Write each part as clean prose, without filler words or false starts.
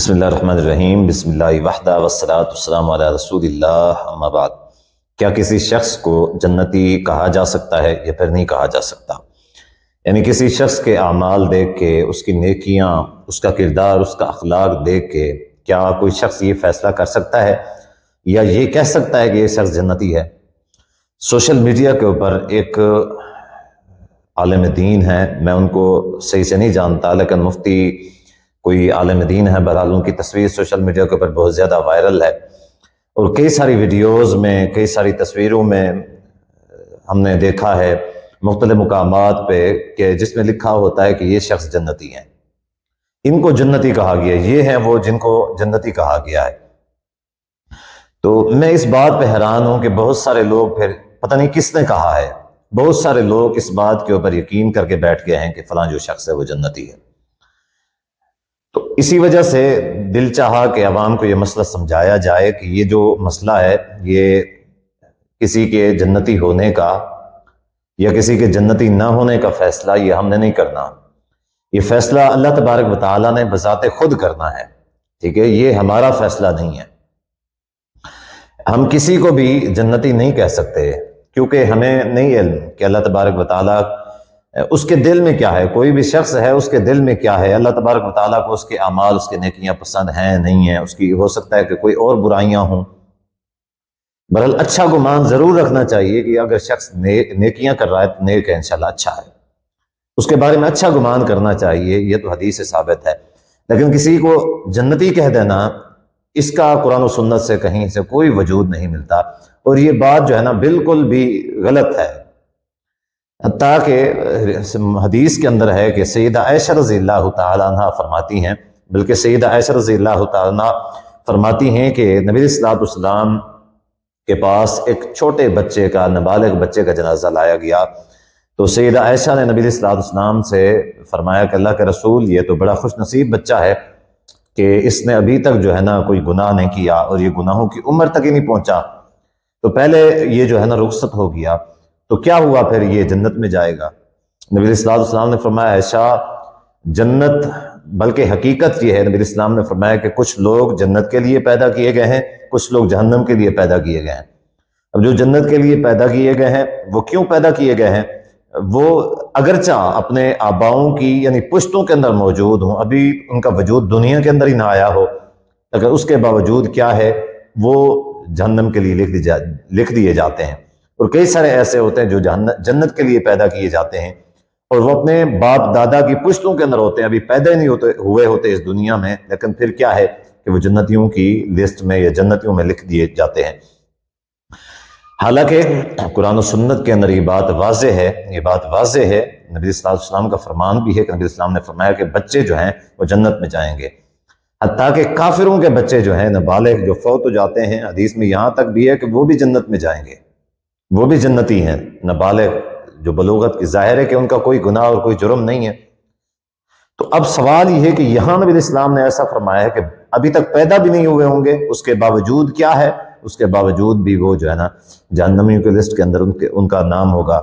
بسم اللہ الرحمن الرحیم، بسم اللہ وحدہ والصلاۃ والسلام علی رسول اللہ، اما بعد۔ کیا کسی شخص کو جنتی کہا جا سکتا ہے یا پھر نہیں کہا جا سکتا؟ یعنی کسی شخص کے اعمال دیکھ کے، اس کی نیکیاں، اس کا کردار، اس کا اخلاق دیکھ کے کیا کوئی شخص یہ فیصلہ کر سکتا ہے یا یہ کہہ سکتا ہے کہ یہ شخص جنتی ہے؟ سوشل میڈیا کے اوپر ایک عالم دین ہے، میں ان کو صحیح سے نہیں جانتا، لیکن مفتی کوئی عالم دین ہے، بہرحال ان کی تصویر سوشل میڈیا کے اوپر بہت زیادہ وائرل ہے، اور کئی ساری ویڈیوز میں، کئی ساری تصویروں میں ہم نے دیکھا ہے مختلف مقامات پہ کہ جس میں لکھا ہوتا ہے کہ یہ شخص جنتی ہیں، ان کو جنتی کہا گیا، یہ ہیں وہ جن کو جنتی کہا گیا ہے۔ تو میں اس بات پہ حیران ہوں کہ بہت سارے لوگ، پھر پتہ نہیں کس نے کہا ہے، بہت سارے لوگ اس بات کے اوپر یقین کر کے بیٹھ گئے ہیں کہ فلاں جو شخص ہے وہ جنتی ہے۔ تو اسی وجہ سے دل چاہا کہ عوام کو یہ مسئلہ سمجھایا جائے کہ یہ جو مسئلہ ہے، یہ کسی کے جنتی ہونے کا یا کسی کے جنتی نہ ہونے کا فیصلہ یہ ہم نے نہیں کرنا، یہ فیصلہ اللہ تبارک و تعالیٰ نے بذات خود کرنا ہے، ٹھیک ہے؟ یہ ہمارا فیصلہ نہیں ہے۔ ہم کسی کو بھی جنتی نہیں کہہ سکتے کیونکہ ہمیں نہیں علم کہ اللہ تبارک و تعالیٰ اس کے دل میں کیا ہے، کوئی بھی شخص ہے اس کے دل میں کیا ہے، اللہ تبارک و تعالیٰ کو اس کے اعمال، اس کے نیکیاں پسند ہیں نہیں ہیں، اس کی ہو سکتا ہے کہ کوئی اور برائیاں ہوں۔ بہرحال اچھا گمان ضرور رکھنا چاہیے کہ اگر شخص نیکیاں کر رہا ہے تو نیک ہے، انشاءاللہ اچھا ہے، اس کے بارے میں اچھا گمان کرنا چاہیے، یہ تو حدیث سے ثابت ہے۔ لیکن کسی کو جنتی کہہ دینا، اس کا قرآن و سنت سے کہیں سے کوئی وجود نہیں ملتا، اور یہ بات جو ہے نا بالکل بھی غلط ہے۔ حتیٰ کہ حدیث کے اندر ہے کہ سیدہ عائشہ رضی اللہ تعالیٰ عنہ فرماتی ہیں، بلکہ سیدہ عائشہ رضی اللہ تعالیٰ عنہ فرماتی ہیں کہ نبی علیہ الصلوۃ والسلام کے پاس ایک چھوٹے بچے کا، نابالغ بچے کا جنازہ لایا گیا، تو سیدہ عائشہ نے نبی علیہ الصلوۃ والسلام سے فرمایا کہ اللہ کے رسول، یہ تو بڑا خوش نصیب بچہ ہے کہ اس نے ابھی تک جو ہے نا کوئی گناہ نہیں کیا، اور یہ گناہوں کی عمر تک ہی نہیں پہنچا، تو پہلے یہ جو ہے نا رخصت ہو گیا، تو کیا ہوا پھر یہ جنت میں جائے گا؟ نبی علیہ الصلوۃ والسلام نے فرمایا عائشہ، جنت، بلکہ حقیقت یہ ہے، نبی علیہ السلام نے فرمایا کہ کچھ لوگ جنت کے لیے پیدا کیے گئے ہیں، کچھ لوگ جہنم کے لیے پیدا کیے گئے ہیں۔ اب جو جنت کے لیے پیدا کیے گئے ہیں وہ کیوں پیدا کیے گئے ہیں؟ وہ اگرچہ اپنے آباؤں کی یعنی پشتوں کے اندر موجود ہوں، ابھی ان کا وجود دنیا کے اندر ہی نہ آیا ہو، اگر اس کے باوجود کیا ہے وہ جہنم کے لیے لکھ دیے جاتے ہیں، اور کئی سارے ایسے ہوتے ہیں جو جنت کے لیے پیدا کیے جاتے ہیں، اور وہ اپنے باپ دادا کی پشتوں کے اندر ہوتے ہیں، ابھی پیدا ہی نہیں ہوئے ہوتے اس دنیا میں، لیکن پھر کیا ہے کہ وہ جنتیوں کی لسٹ میں یا جنتیوں میں لکھ دیے جاتے ہیں۔ حالانکہ قرآن و سنت کے اندر یہ بات واضح ہے، یہ بات واضح ہے، نبی صلی اللہ علیہ وسلم کا فرمان بھی ہے کہ نبی صلی اللہ علیہ وسلم نے فرمایا کہ بچے جو ہیں وہ جنت میں جائیں گے، حتیٰ کہ کافروں کے بچے جو ہیں، نابالغ جو فوت ہو جاتے ہیں، حدیث میں یہاں تک بھی ہے کہ وہ بھی جنت میں جائیں گے، وہ بھی جنتی ہیں، نابالغ جو بلوغت کی، ظاہر ہے کہ ان کا کوئی گناہ اور کوئی جرم نہیں ہے۔ تو اب سوال یہ ہے کہ یہاں نبی علیہ السلام نے ایسا فرمایا ہے کہ ابھی تک پیدا بھی نہیں ہوئے ہوں گے، اس کے باوجود کیا ہے، اس کے باوجود بھی وہ جو ہے نا جہنمیوں کی لسٹ کے اندر ان کا نام ہوگا،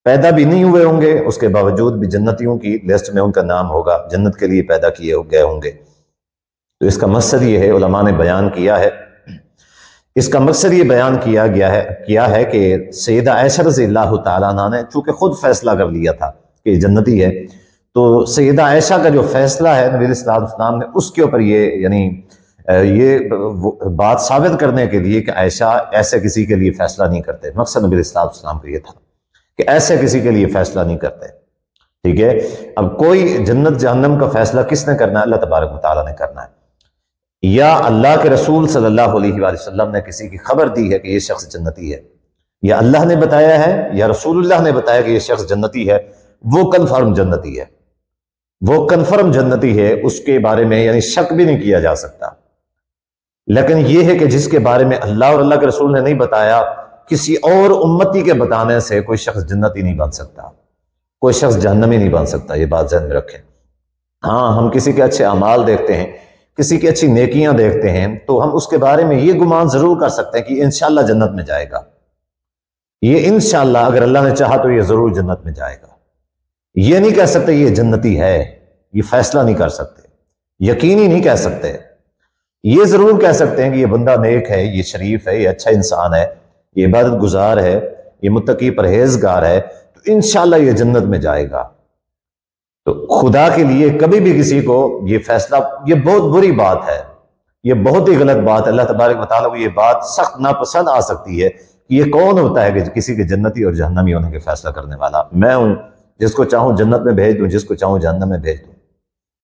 پیدا بھی نہیں ہوئے ہوں گے، اس کے باوجود بھی جنتیوں کی لسٹ میں ان کا نام ہوگا، جنت کے لیے پیدا کیے گئے ہوں گے۔ تو اس کا مقصد یہ ہے، علماء نے بیان کیا ہے، اس کا مقصد یہ بیان کیا ہے کہ سیدہ عائشہ رضی اللہ تعالیٰ عنہ نے چونکہ خود فیصلہ کر لیا تھا کہ یہ جنتی ہے، تو سیدہ عائشہ کا جو فیصلہ ہے نبی علیہ الصلوۃ والسلام نے اس کے اوپر یہ بات ثابت کرنے کے لیے کہ عائشہ ایسے کسی کے لیے فیصلہ نہیں کرتے، مقصد نبی علیہ الصلوۃ والسلام کا یہ تھا کہ ایسے کسی کے لیے فیصلہ نہیں کرتے، ٹھیک ہے؟ اب کوئی جنت جہنم کا فیصلہ کس نے کرنا ہے؟ اللہ تبارک و تعالیٰ نے کرنا ہے، یا اللہ کے رسول صلی اللہ علیہ وآلہ وسلم نے کسی کی خبر دی ہے کہ یہ شخص جنتی ہے، یا اللہ نے بتایا ہے یا رسول اللہ نے بتایا کہ یہ شخص جنتی ہے، وہ کنفرم جنتی ہے، وہ کنفرم جنتی ہے، اس کے بارے میں یعنی شک بھی نہیں کیا جا سکتا۔ لیکن یہ ہے کہ جس کے بارے میں اللہ اور اللہ کے رسول نے نہیں بتایا، کسی اور امتی کے بتانے سے کوئی شخص جنتی نہیں بن سکتا، کوئی شخص جہنمی نہیں بن سکتا، یہ بات ذہن میں رکھیں۔ ہاں، ہم کسی کے اچھے اعمال دیکھتے ہیں، کسی کی اچھی نیکیاں دیکھتے ہیں، تو ہم اس کے بارے میں یہ گمان ضرور کر سکتے ہیں کہ انشاءاللہ جنت میں جائے گا، یہ انشاءاللہ اگر اللہ نے چاہا تو یہ ضرور جنت میں جائے گا، یہ نہیں کہہ سکتے یہ جنتی ہے، یہ فیصلہ نہیں کر سکتے، یقینی نہیں کہہ سکتے، یہ ضرور کہہ سکتے ہیں کہ یہ بندہ نیک ہے، یہ شریف ہے، یہ اچھا انسان ہے، یہ عبادت گزار ہے، یہ متقی پرہیزگار ہے، تو انشاءاللہ یہ جنت میں جائے گا۔ تو خدا کے لیے کبھی بھی کسی کو یہ فیصلہ، یہ بہت بری بات ہے، یہ بہت ہی غلط بات ہے۔ اللہ تبارک و تعالیٰ کو یہ بات سخت ناپسند آ سکتی ہے کہ یہ کون ہوتا ہے کہ کسی کے جنتی اور جہنمی ہونے کے فیصلہ کرنے والا؟ میں ہوں، جس کو چاہوں جنت میں بھیج دوں، جس کو چاہوں جہنم میں بھیج دوں۔